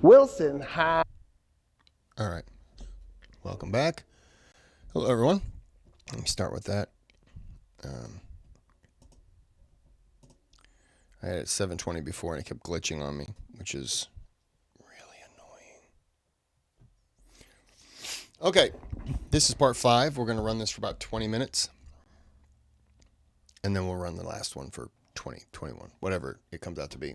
Wilson had. All right. Welcome back. Hello, everyone. Let me start with that. I had it 7:20 before and it kept glitching on me, which is really annoying. Okay. This is part 5. We're going to run this for about 20 minutes. And then we'll run the last one for 20, 21, whatever it comes out to be.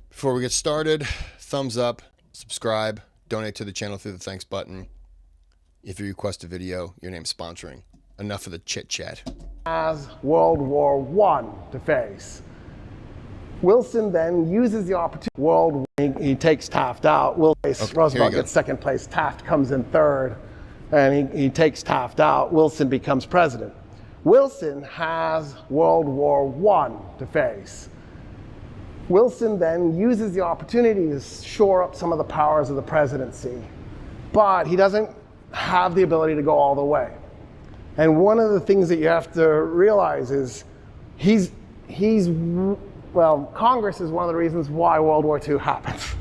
Before we get started, thumbs up, subscribe, donate to the channel through the thanks button. If you request a video, your name's sponsoring. Enough of the chit chat. Has World War I to face. Wilson then uses the opportunity. He takes Taft out. Roosevelt gets second place. Taft comes in third, and he takes Taft out. Wilson becomes president. Wilson has World War I to face. Wilson then uses the opportunity to shore up some of the powers of the presidency, but he doesn't have the ability to go all the way. And one of the things that you have to realize is Congress is one of the reasons why World War II happens.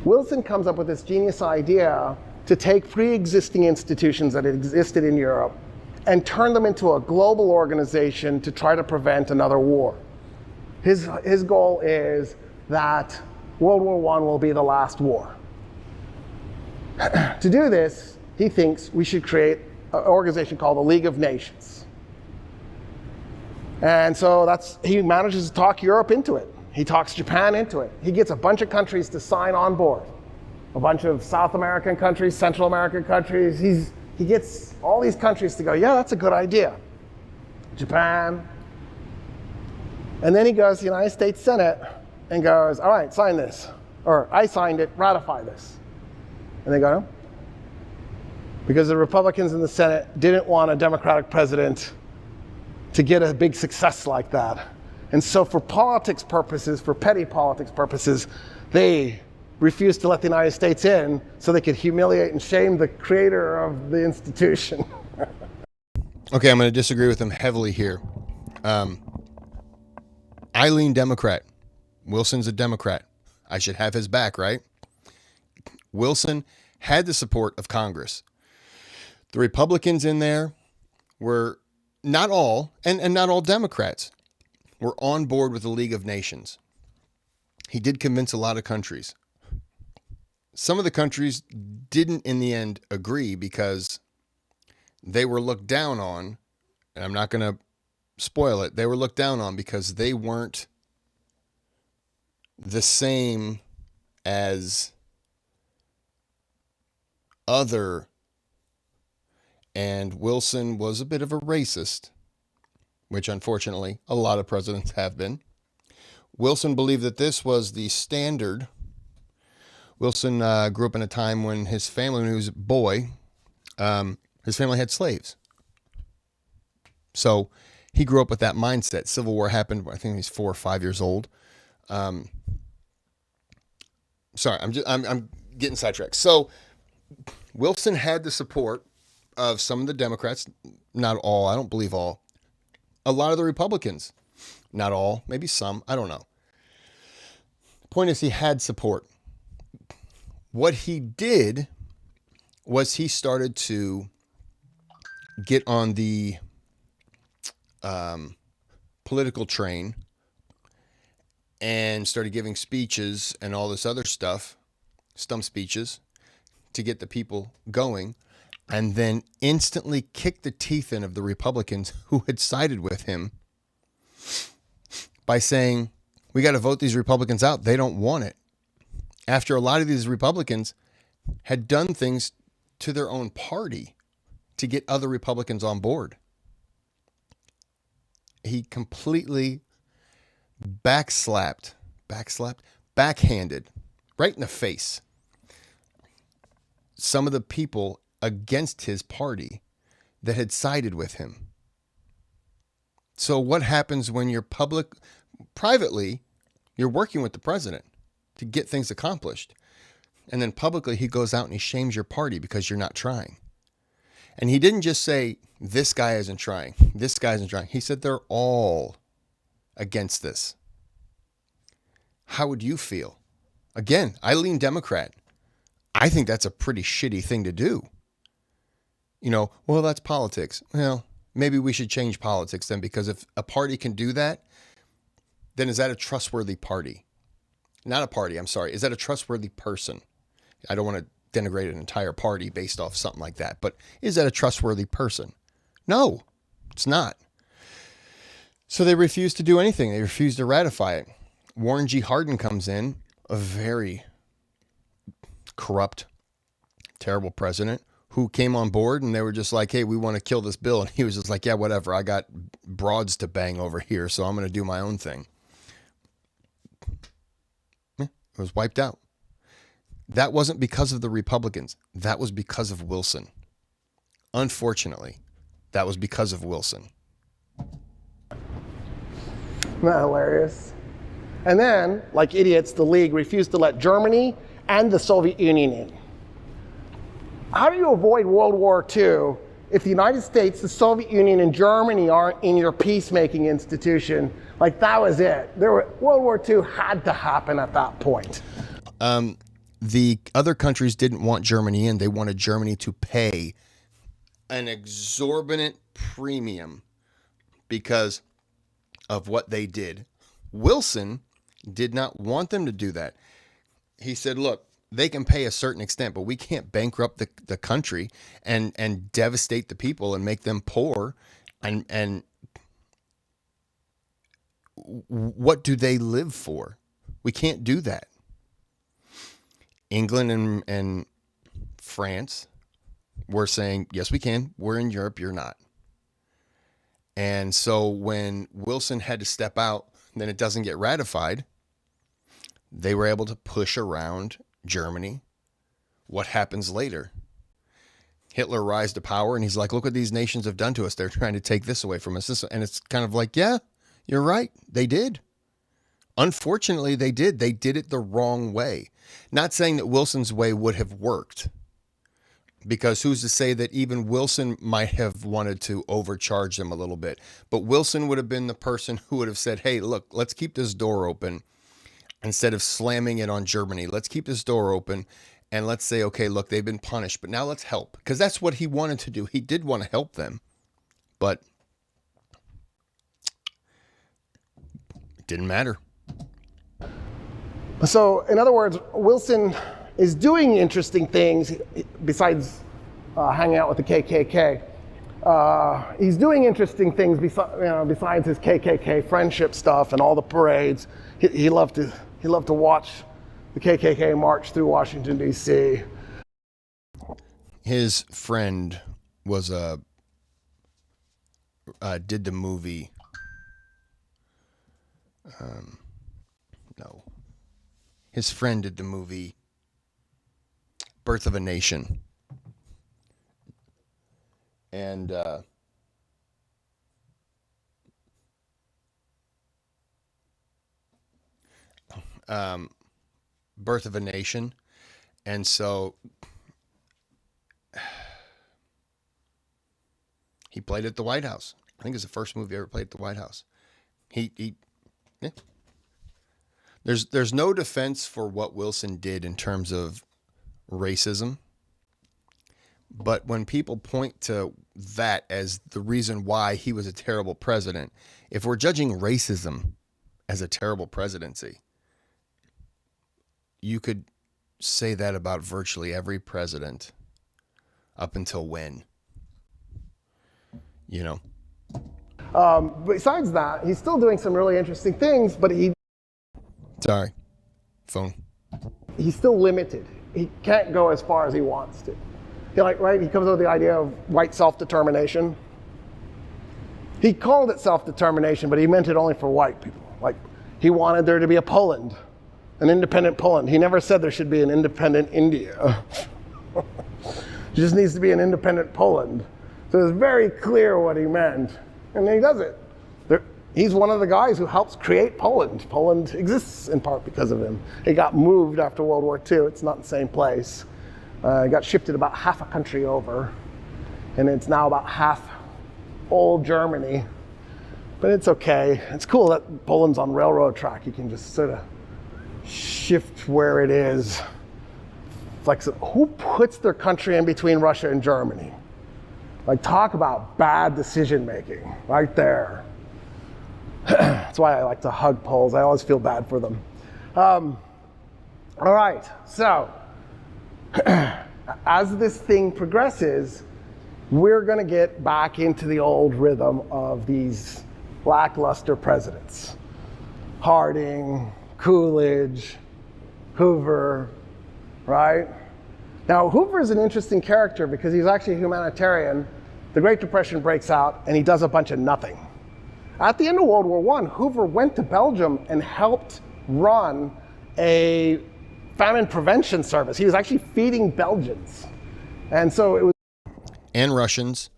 Wilson comes up with this genius idea to take pre-existing institutions that existed in Europe and turn them into a global organization to try to prevent another war. His goal is that World War I will be the last war. To do this, he thinks we should create an organization called the League of Nations. And so he manages to talk Europe into it. He talks Japan into it. He gets a bunch of countries to sign on board. A bunch of South American countries, Central American countries. He gets all these countries to go, yeah, that's a good idea. Japan. And then he goes to the United States Senate and goes, all right, sign this. Or I signed it, ratify this. And they go, no. Because the Republicans in the Senate didn't want a Democratic president to get a big success like that. And so for politics purposes, for petty politics purposes, they refused to let the United States in so they could humiliate and shame the creator of the institution. Okay, I'm going to disagree with him heavily here. I lean Democrat. Wilson's a Democrat. I should have his back, right? Wilson had the support of Congress. The Republicans in there were not all, and not all Democrats, were on board with the League of Nations. He did convince a lot of countries. Some of the countries didn't in the end agree because they were looked down on, and I'm not going to spoil it. They were looked down on because they weren't the same as other. And Wilson was a bit of a racist, which unfortunately a lot of presidents have been. Wilson believed that this was the standard. Wilson grew up in a time when his family, when he was a boy, his family had slaves. So he grew up with that mindset. Civil War happened, I think he was 4 or 5 years old. Sorry, I'm getting sidetracked. So Wilson had the support of some of the Democrats, not all, I don't believe all. A lot of the Republicans, not all, maybe some, I don't know. The point is he had support. What he did was he started to get on the political train and started giving speeches and all this other stuff, stump speeches, to get the people going, and then instantly kicked the teeth in of the Republicans who had sided with him by saying, we got to vote these Republicans out. They don't want it. After a lot of these Republicans had done things to their own party to get other Republicans on board. He completely backhanded, right in the face, some of the people against his party that had sided with him. So what happens when you're privately, you're working with the president to get things accomplished, and then publicly he goes out and he shames your party because you're not trying? And he didn't just say, this guy isn't trying, this guy isn't trying. He said they're all against this. how would you feel? Again, I lean Democrat. I think that's a pretty shitty thing to do. Well, that's politics. Well, maybe we should change politics then, because if a party can do that, then is that a trustworthy party? Not a party, I'm sorry. Is that a trustworthy person? I don't want to denigrate an entire party based off something like that, but is that a trustworthy person? No, it's not. So they refuse to do anything. They refuse to ratify it. Warren G. Hardin comes in, a very corrupt, terrible president who came on board, and they were just like, hey, we want to kill this bill. And he was just like, yeah, whatever. I got broads to bang over here, so I'm going to do my own thing. Yeah, it was wiped out. That wasn't because of the Republicans. That was because of Wilson. Unfortunately, that was because of Wilson. Isn't that hilarious? And then, like idiots, the League refused to let Germany and the Soviet Union in. How do you avoid World War II if the United States, the Soviet Union, and Germany aren't in your peacemaking institution? Like, that was it. World War II had to happen at that point. The other countries didn't want Germany in. They wanted Germany to pay an exorbitant premium because of what they did. Wilson did not want them to do that. He said, look, they can pay a certain extent, but we can't bankrupt the country and devastate the people and make them poor. And what do they live for? We can't do that. England and France were saying, yes, we can. We're in Europe. You're not. And so when Wilson had to step out, then it doesn't get ratified. They were able to push around Germany. What happens later? Hitler rise to power, and he's like, look what these nations have done to us. They're trying to take this away from us. And it's kind of like, yeah, you're right. They did. Unfortunately, they did. They did it the wrong way. Not saying that Wilson's way would have worked, because who's to say that even Wilson might have wanted to overcharge them a little bit. But Wilson would have been the person who would have said, hey, look, let's keep this door open instead of slamming it on Germany. Let's keep this door open and let's say, okay, look, they've been punished, but now let's help. Because that's what he wanted to do. He did want to help them, but it didn't matter. So, in other words, Wilson is doing interesting things besides hanging out with the KKK. He's doing interesting things besides his KKK friendship stuff and all the parades. He loved to watch the KKK march through Washington, D.C. His friend was did the movie. No. His friend did the movie Birth of a Nation. And Birth of a Nation. And so he played at the White House. I think it's the first movie he ever played at the White House. Yeah. There's no defense for what Wilson did in terms of racism. But when people point to that as the reason why he was a terrible president, if we're judging racism as a terrible presidency, you could say that about virtually every president up until when, you know. Besides that, he's still doing some really interesting things, but Sorry. Phone. He's still limited. He can't go as far as he wants to. He comes up with the idea of white self-determination. He called it self-determination, but he meant it only for white people. Like, he wanted there to be a Poland, an independent Poland. He never said there should be an independent India. There just needs to be an independent Poland. So it's very clear what he meant, and he does it. He's one of the guys who helps create Poland. Poland exists in part because of him. It got moved after World War II. It's not the same place. It got shifted about half a country over, and it's now about half old Germany. But it's okay. It's cool that Poland's on railroad track. You can just sort of shift where it is. Who puts their country in between Russia and Germany? Like, talk about bad decision making right there. That's why I like to hug Poles. I always feel bad for them. All right, so as this thing progresses, we're going to get back into the old rhythm of these lackluster presidents. Harding, Coolidge, Hoover, right? Now, Hoover is an interesting character because he's actually a humanitarian. The Great Depression breaks out, and he does a bunch of nothing. At the end of World War I, Hoover went to Belgium and helped run a famine prevention service. He was actually feeding Belgians. And so it was. And Russians.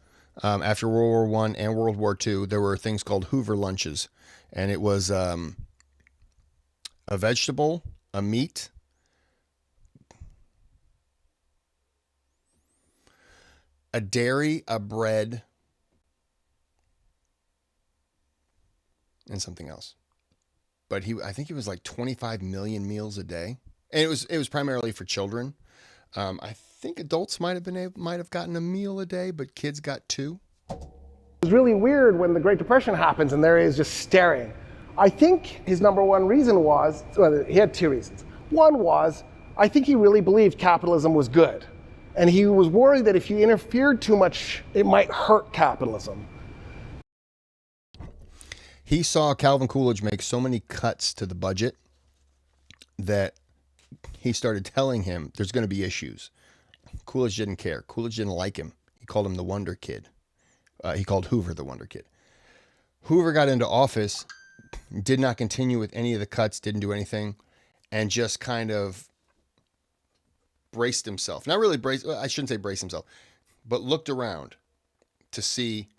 After World War I and World War II, there were things called Hoover lunches. And it was a vegetable, a meat, a dairy, a bread, and something else. But I think he was like 25 million meals a day. And it was primarily for children. I think adults might have gotten a meal a day, but kids got 2. It was really weird when the Great Depression happens and there he is just staring. I think his number one reason was, well, he had 2 reasons. One was, I think he really believed capitalism was good. And he was worried that if you interfered too much, it might hurt capitalism. He saw Calvin Coolidge make so many cuts to the budget that he started telling him there's going to be issues. Coolidge didn't care. Coolidge didn't like him. He called him the Wonder Kid. He called Hoover the Wonder Kid. Hoover got into office, did not continue with any of the cuts, didn't do anything, and just kind of braced himself. Not really I shouldn't say brace himself, but looked around to see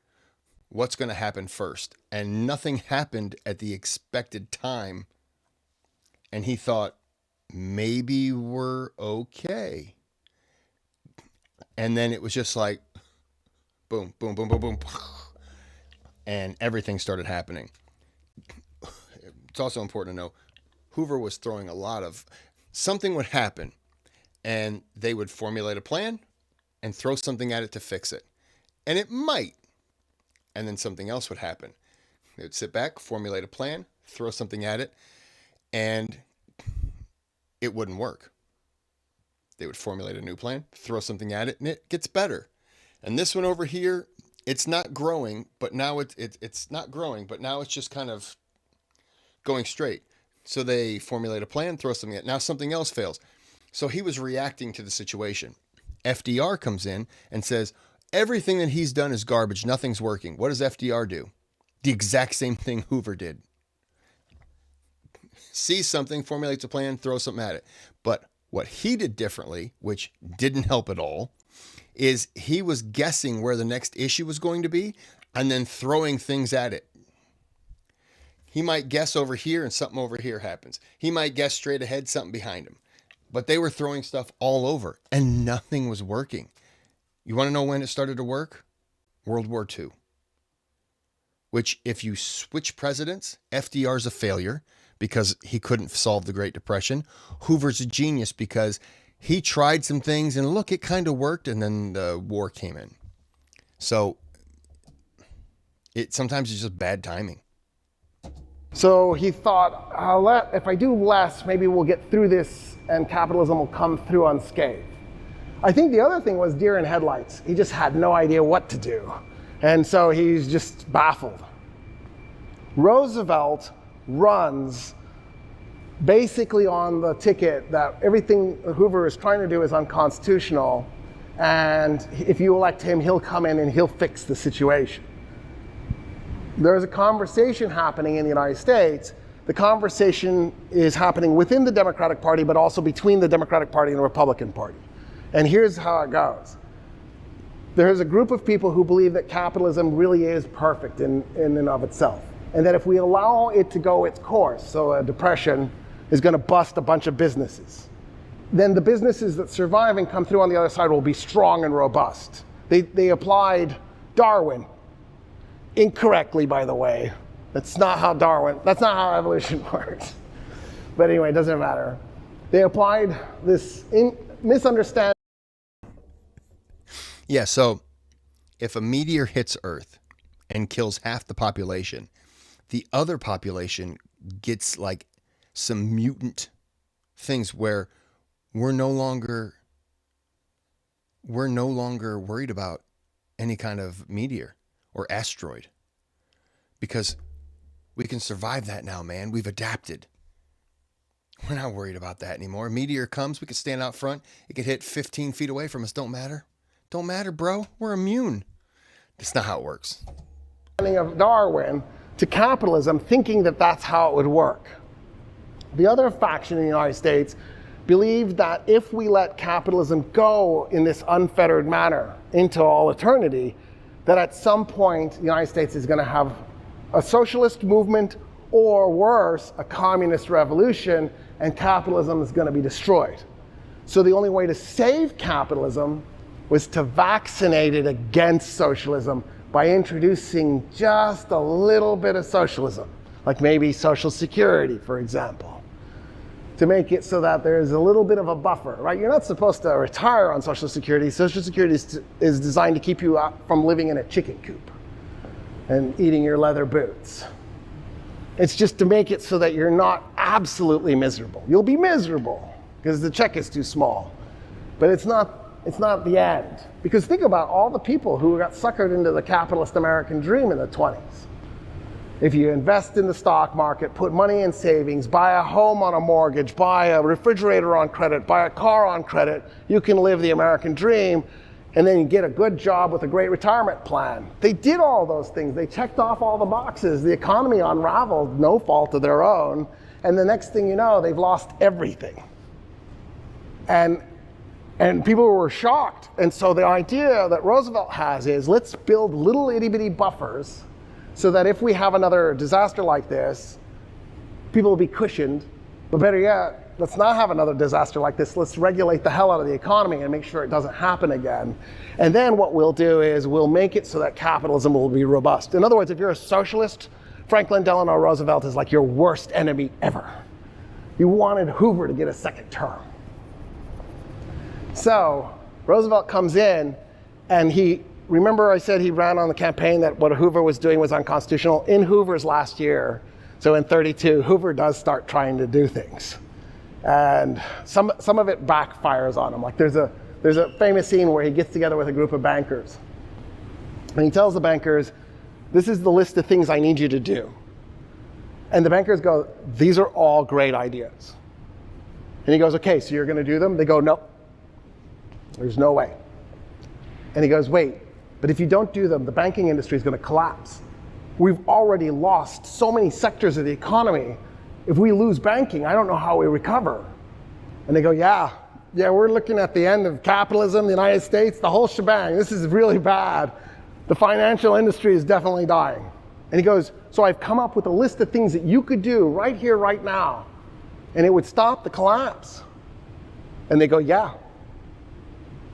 what's going to happen first. And nothing happened at the expected time. And he thought, maybe we're okay. And then it was just like, boom, boom, boom, boom, boom. And everything started happening. It's also important to know, Hoover was throwing a lot of, something would happen and they would formulate a plan and throw something at it to fix it. And it might. And then something else would happen. They would sit back, formulate a plan, throw something at it, and it wouldn't work. They would formulate a new plan, throw something at it, and it gets better. And this one over here, it's not growing, but now it's not growing, but now it's just kind of going straight. So they formulate a plan, throw something at it. Now something else fails. So he was reacting to the situation. FDR comes in and says, everything that he's done is garbage. Nothing's working. What does FDR do? The exact same thing Hoover did. Sees something, formulates a plan, throws something at it. But what he did differently, which didn't help at all, is he was guessing where the next issue was going to be and then throwing things at it. He might guess over here and something over here happens. He might guess straight ahead, something behind him. But they were throwing stuff all over and nothing was working. You want to know when it started to work? World War II. Which, if you switch presidents, FDR's a failure because he couldn't solve the Great Depression. Hoover's a genius because he tried some things and look, it kind of worked, and then the war came in. So sometimes it's just bad timing. So he thought, if I do less, maybe we'll get through this and capitalism will come through unscathed. I think the other thing was deer in headlights. He just had no idea what to do. And so he's just baffled. Roosevelt runs basically on the ticket that everything Hoover is trying to do is unconstitutional. And if you elect him, he'll come in and he'll fix the situation. There's a conversation happening in the United States. The conversation is happening within the Democratic Party, but also between the Democratic Party and the Republican Party. And here's how it goes. There's a group of people who believe that capitalism really is perfect in and of itself. And that if we allow it to go its course, so a depression is going to bust a bunch of businesses, then the businesses that survive and come through on the other side will be strong and robust. They applied Darwin. Incorrectly, by the way. That's not how evolution works. But anyway, it doesn't matter. They applied this misunderstanding. Yeah, so if a meteor hits Earth and kills half the population, the other population gets like some mutant things where we're no longer worried about any kind of meteor or asteroid because we can survive that now, man. We've adapted. We're not worried about that anymore. A meteor comes, we could stand out front. It could hit 15 feet away from us. Don't matter. Don't matter, bro. We're immune. That's not how it works. Of Darwin to capitalism, thinking that that's how it would work. The other faction in the United States believed that if we let capitalism go in this unfettered manner into all eternity, that at some point the United States is going to have a socialist movement or worse, a communist revolution, and capitalism is going to be destroyed. So the only way to save capitalism was to vaccinate it against socialism by introducing just a little bit of socialism, like maybe Social Security, for example, to make it so that there's a little bit of a buffer, right? You're not supposed to retire on Social Security. Social Security is designed to keep you from living in a chicken coop and eating your leather boots. It's just to make it so that you're not absolutely miserable. You'll be miserable because the check is too small, but it's not the end. Because think about all the people who got suckered into the capitalist American dream in the 20s. If you invest in the stock market, put money in savings, buy a home on a mortgage, buy a refrigerator on credit, buy a car on credit, you can live the American dream, and then you get a good job with a great retirement plan. They did all those things. They checked off all the boxes. The economy unraveled, no fault of their own, and the next thing you know, they've lost everything. And people were shocked. And so the idea that Roosevelt has is, let's build little itty bitty buffers so that if we have another disaster like this, people will be cushioned. But better yet, let's not have another disaster like this. Let's regulate the hell out of the economy and make sure it doesn't happen again. And then what we'll do is we'll make it so that capitalism will be robust. In other words, if you're a socialist, Franklin Delano Roosevelt is like your worst enemy ever. You wanted Hoover to get a second term. So Roosevelt comes in and remember I said he ran on the campaign that what Hoover was doing was unconstitutional? In Hoover's last year, so in 32, Hoover does start trying to do things. And some of it backfires on him. Like there's a famous scene where he gets together with a group of bankers. And he tells the bankers, this is the list of things I need you to do. And the bankers go, these are all great ideas. And he goes, okay, so you're going to do them? They go, nope. There's no way. And he goes, wait, but if you don't do them, the banking industry is going to collapse. We've already lost so many sectors of the economy. If we lose banking, I don't know how we recover. And they go, yeah, we're looking at the end of capitalism, the United States, the whole shebang. This is really bad. The financial industry is definitely dying. And he goes, so I've come up with a list of things that you could do right here, right now, and it would stop the collapse. And they go, yeah.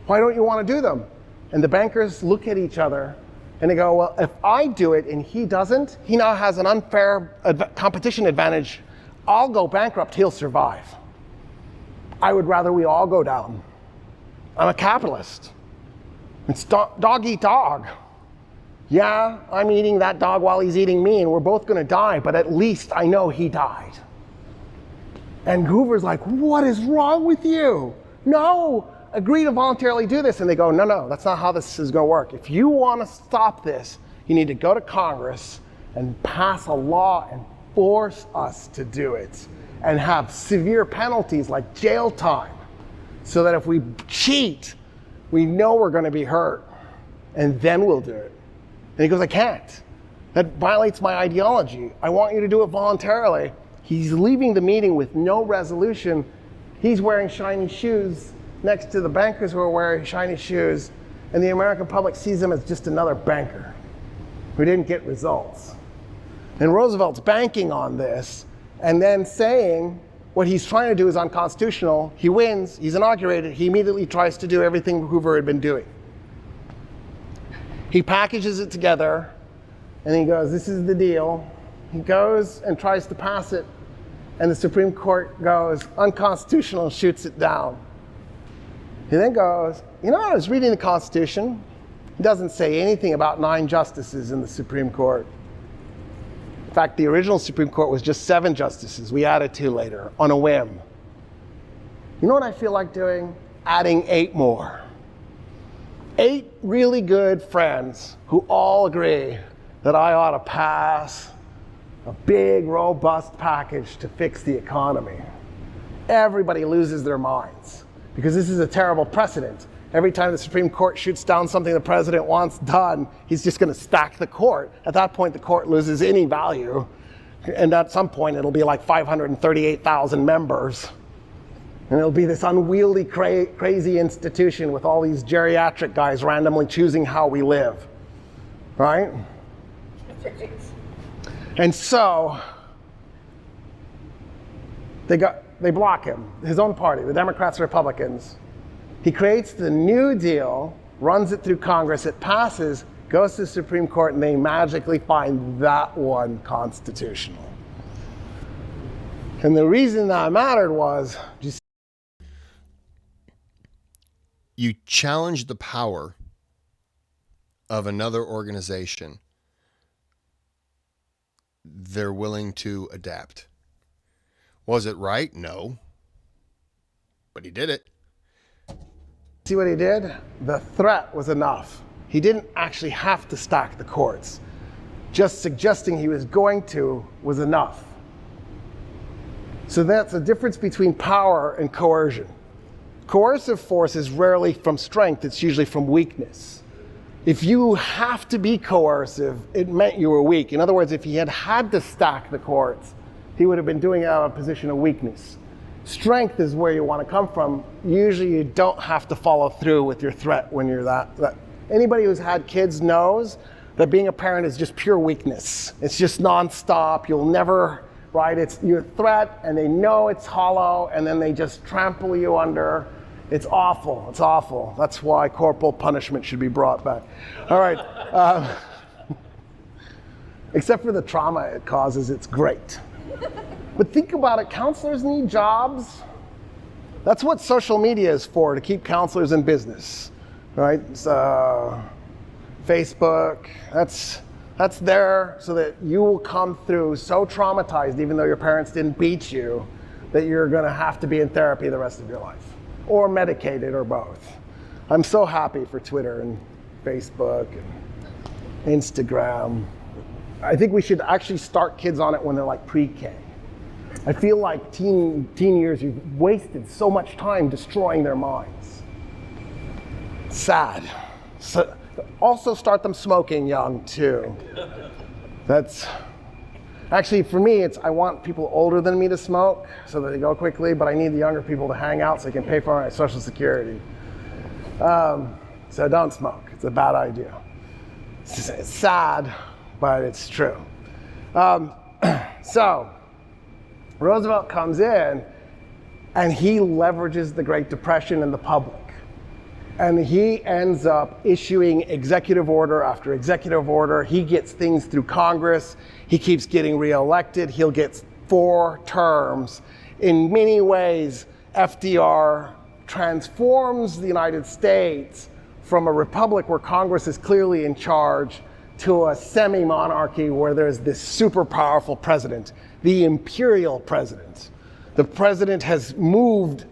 Why don't you want to do them? And the bankers look at each other and they go, well, if I do it and he doesn't, he now has an unfair competition advantage. I'll go bankrupt, he'll survive. I would rather we all go down. I'm a capitalist. It's dog eat dog. Yeah, I'm eating that dog while he's eating me and we're both going to die, but at least I know he died. And Hoover's like, what is wrong with you? No. Agree to voluntarily do this. And they go, no, that's not how this is going to work. If you want to stop this, you need to go to Congress and pass a law and force us to do it and have severe penalties like jail time so that if we cheat, we know we're going to be hurt and then we'll do it. And he goes, I can't. That violates my ideology. I want you to do it voluntarily. He's leaving the meeting with no resolution. He's wearing shiny shoes next to the bankers who are wearing shiny shoes, and the American public sees him as just another banker who didn't get results. And Roosevelt's banking on this, and then saying what he's trying to do is unconstitutional. He wins, he's inaugurated, he immediately tries to do everything Hoover had been doing. He packages it together, and he goes, this is the deal. He goes and tries to pass it, And the Supreme Court goes, unconstitutional, and shoots it down. He then goes, I was reading the Constitution. It doesn't say anything about 9 justices in the Supreme Court. In fact, the original Supreme Court was just 7 justices. We added 2 later, on a whim. You know what I feel like doing? Adding 8 more. 8 really good friends who all agree that I ought to pass a big, robust package to fix the economy. Everybody loses their minds because this is a terrible precedent. Every time the Supreme Court shoots down something the president wants done, he's just going to stack the court. At that point, the court loses any value. And at some point, it'll be like 538,000 members. And it'll be this unwieldy, crazy institution with all these geriatric guys randomly choosing how we live. Right? And so, they block him, his own party, the Democrats and Republicans. He creates the New Deal, runs it through Congress, it passes, goes to the Supreme Court, and they magically find that one constitutional. And the reason that mattered was, you challenge the power of another organization, they're willing to adapt. Was it right? No. But he did it. See what he did? The threat was enough. He didn't actually have to stack the courts. Just suggesting he was going to was enough. So that's the difference between power and coercion. Coercive force is rarely from strength, it's usually from weakness. If you have to be coercive, it meant you were weak. In other words, if he had had to stack the courts, he would have been doing it out of a position of weakness. Strength is where you want to come from. Usually you don't have to follow through with your threat when you're that. Anybody who's had kids knows that being a parent is just pure weakness. It's just nonstop. You'll never, right? It's your threat and they know it's hollow and then they just trample you under. It's awful. It's awful. That's why corporal punishment should be brought back. All right. Except for the trauma it causes, it's great. But think about it. Counselors need jobs. That's what social media is for, to keep counselors in business, right? Facebook, that's there so that you will come through so traumatized, even though your parents didn't beat you, that you're going to have to be in therapy the rest of your life. Or medicated, or both. I'm so happy for Twitter and Facebook and Instagram. I think we should actually start kids on it when they're like pre-K. I feel like teen years, you've wasted so much time destroying their minds. Sad. So, also start them smoking young too. That's actually, for me, I want people older than me to smoke so that they go quickly, but I need the younger people to hang out so they can pay for my Social Security. So don't smoke. It's a bad idea. It's sad, but it's true. So Roosevelt comes in and he leverages the Great Depression and the public. And he ends up issuing executive order after executive order. He gets things through Congress. He keeps getting reelected. He'll get 4 terms. In many ways, FDR transforms the United States from a republic where Congress is clearly in charge to a semi-monarchy where there's this super powerful president, the imperial president. The president has moved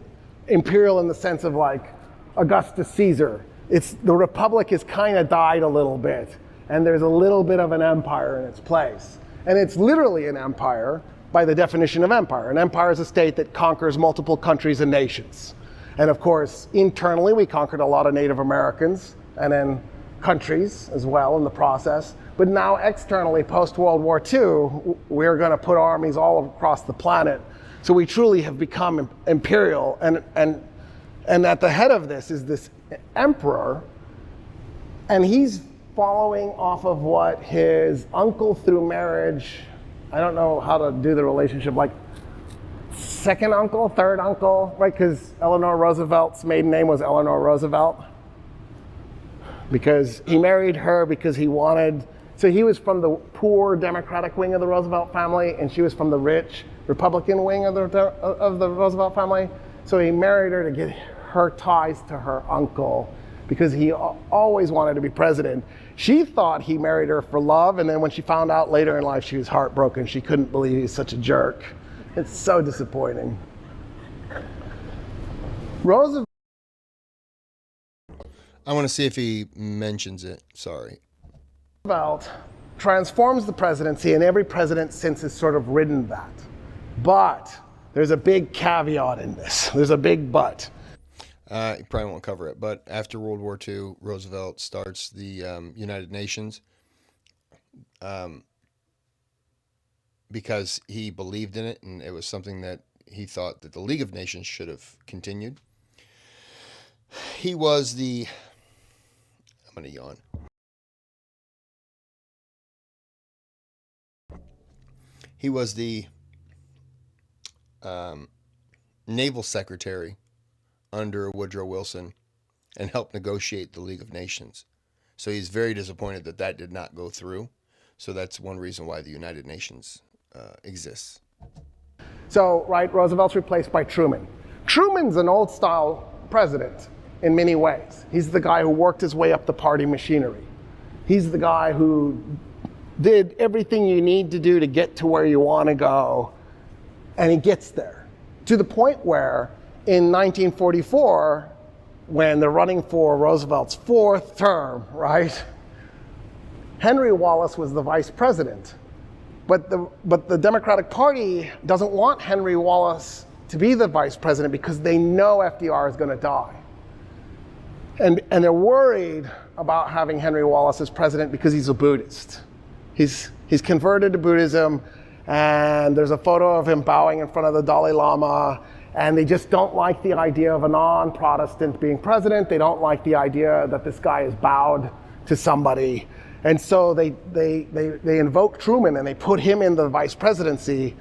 imperial in the sense of like Augustus Caesar. The republic has kind of died a little bit, and there's a little bit of an empire in its place. And it's literally an empire by the definition of empire. An empire is a state that conquers multiple countries and nations. And of course, internally, we conquered a lot of Native Americans, and then countries as well in the process. But now externally, post-World War II, we're going to put armies all across the planet. So we truly have become imperial, and at the head of this is this emperor, and he's following off of what his uncle through marriage, I don't know how to do the relationship, like second uncle, third uncle, right? Because Eleanor Roosevelt's maiden name was Eleanor Roosevelt. Because he married her because he wanted, so he was from the poor Democratic wing of the Roosevelt family, and she was from the rich Republican wing of the Roosevelt family. So he married her to get her ties to her uncle because he always wanted to be president. She thought he married her for love, and then when she found out later in life, she was heartbroken. She couldn't believe he was such a jerk. It's so disappointing. Roosevelt. I want to see if he mentions it. Sorry. Roosevelt transforms the presidency, and every president since has sort of ridden that. But there's a big caveat in this. There's a big but. You probably won't cover it, but after World War II, Roosevelt starts the United Nations because he believed in it, and it was something that he thought that the League of Nations should have continued. He was the... I'm going to yawn. He was the naval secretary under Woodrow Wilson and helped negotiate the League of Nations. So he's very disappointed that that did not go through. So that's one reason why the United Nations exists. So, right, Roosevelt's replaced by Truman. Truman's an old-style president in many ways. He's the guy who worked his way up the party machinery. He's the guy who did everything you need to do to get to where you want to go, and he gets there. To the point where, in 1944, when they're running for Roosevelt's fourth term, right, Henry Wallace was the vice president. But the Democratic Party doesn't want Henry Wallace to be the vice president because they know FDR is going to die. And they're worried about having Henry Wallace as president because he's a Buddhist. He's converted to Buddhism, and there's a photo of him bowing in front of the Dalai Lama, and they just don't like the idea of a non-Protestant being president. They don't like the idea that this guy is bowed to somebody. And so they invoke Truman and they put him in the vice presidency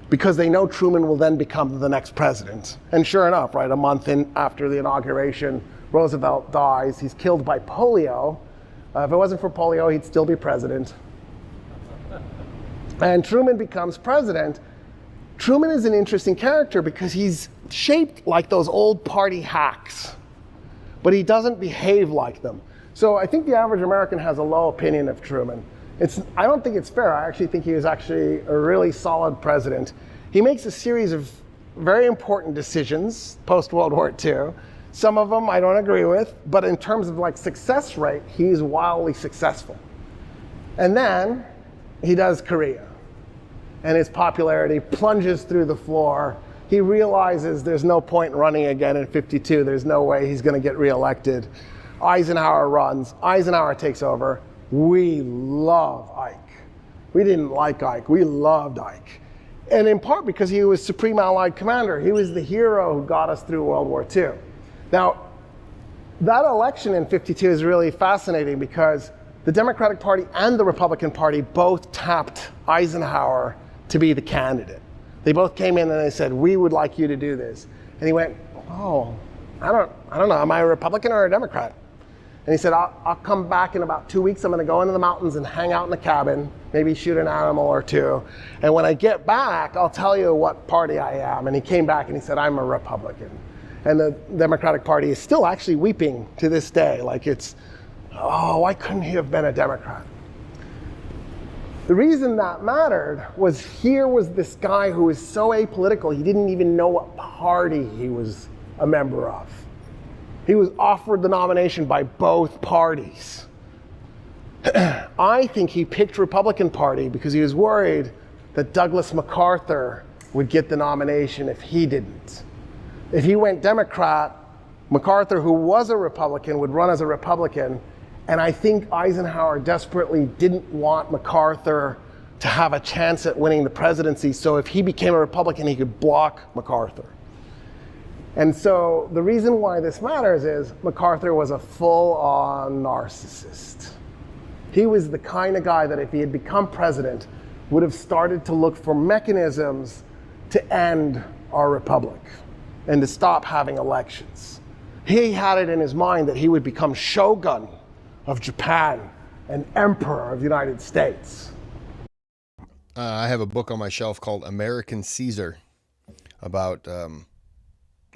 because they know Truman will then become the next president. And sure enough, right, a month after the inauguration, Roosevelt dies. He's killed by polio. If it wasn't for polio, he'd still be president. And Truman becomes president. Truman is an interesting character because he's shaped like those old party hacks, but he doesn't behave like them. So I think the average American has a low opinion of Truman. I don't think it's fair. I actually think he was actually a really solid president. He makes a series of very important decisions post-World War II. Some of them I don't agree with, but in terms of like success rate, he's wildly successful. And then he does Korea, and his popularity plunges through the floor. He realizes there's no point in running again in '52. There's no way he's going to get reelected. Eisenhower runs. Eisenhower takes over. We love Ike. We didn't like Ike. We loved Ike. And in part because he was Supreme Allied Commander. He was the hero who got us through World War II. Now, that election in '52 is really fascinating because the Democratic Party and the Republican Party both tapped Eisenhower to be the candidate. They both came in and they said, we would like you to do this. And he went, oh, I don't know, am I a Republican or a Democrat? And he said, I'll come back in about 2 weeks. I'm going to go into the mountains and hang out in the cabin, maybe shoot an animal or two. And when I get back, I'll tell you what party I am. And he came back and he said, I'm a Republican. And the Democratic Party is still actually weeping to this day. Like it's, oh, why couldn't he have been a Democrat? The reason that mattered was here was this guy who was so apolitical, he didn't even know what party he was a member of. He was offered the nomination by both parties. I think he picked Republican Party because he was worried that Douglas MacArthur would get the nomination if he didn't. If he went Democrat, MacArthur, who was a Republican, would run as a Republican. And I think Eisenhower desperately didn't want MacArthur to have a chance at winning the presidency. So if he became a Republican, he could block MacArthur. And so the reason why this matters is MacArthur was a full-on narcissist. He was the kind of guy that if he had become president, would have started to look for mechanisms to end our republic and to stop having elections. He had it in his mind that he would become shogun of Japan and emperor of the United States. I have a book on my shelf called American Caesar about, I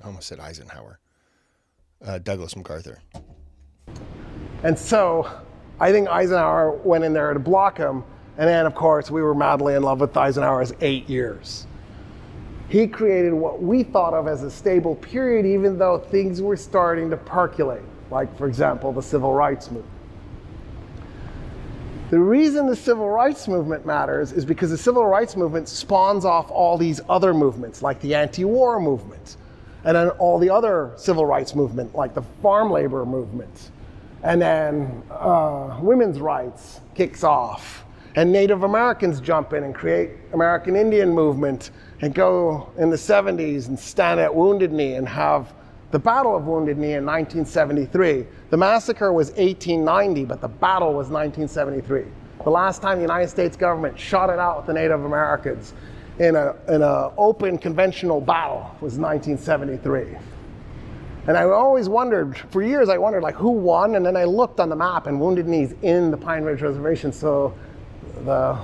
almost said Eisenhower, Douglas MacArthur. And so I think Eisenhower went in there to block him. And then, of course, we were madly in love with Eisenhower's 8 years. He created what we thought of as a stable period, even though things were starting to percolate, like, for example, the civil rights movement. The reason the civil rights movement matters is because the civil rights movement spawns off all these other movements, like the anti-war movement, and then all the other civil rights movement, like the farm labor movement. And then women's rights kicks off, and Native Americans jump in and create American Indian movement and go in the 70s and stand at Wounded Knee and have the Battle of Wounded Knee in 1973. The massacre was 1890, but the battle was 1973. The last time the United States government shot it out with the Native Americans in an open conventional battle was 1973. And I always wondered, for years I wondered like who won, and then I looked on the map and Wounded Knee's in the Pine Ridge Reservation, so the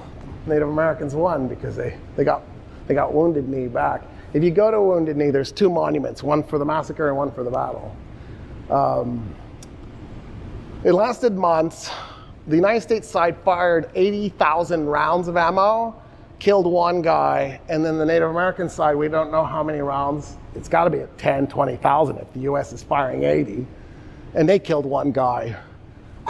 Native Americans won because they got Wounded Knee back. If you go to Wounded Knee, there's 2 monuments, one for the massacre and one for the battle. It lasted months. The United States side fired 80,000 rounds of ammo, killed 1 guy, and then the Native American side, we don't know how many rounds. It's got to be at 10, 20,000 if the US is firing 80, and they killed 1 guy.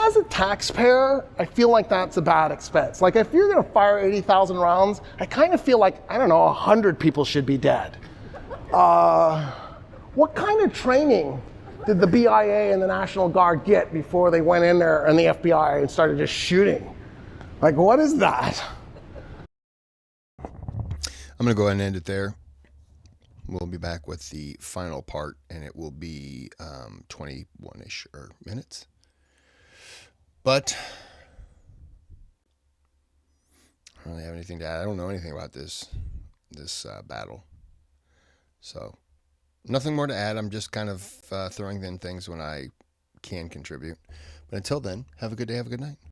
As a taxpayer, I feel like that's a bad expense. Like if you're going to fire 80,000 rounds, I kind of feel like, I don't know, 100 people should be dead. What kind of training did the BIA and the National Guard get before they went in there and the FBI and started just shooting? Like, what is that? I'm going to go ahead and end it there. We'll be back with the final part, and it will be 21-ish minutes. But I don't really have anything to add. I don't know anything about this battle. So nothing more to add. I'm just kind of throwing in things when I can contribute. But until then, have a good day, have a good night.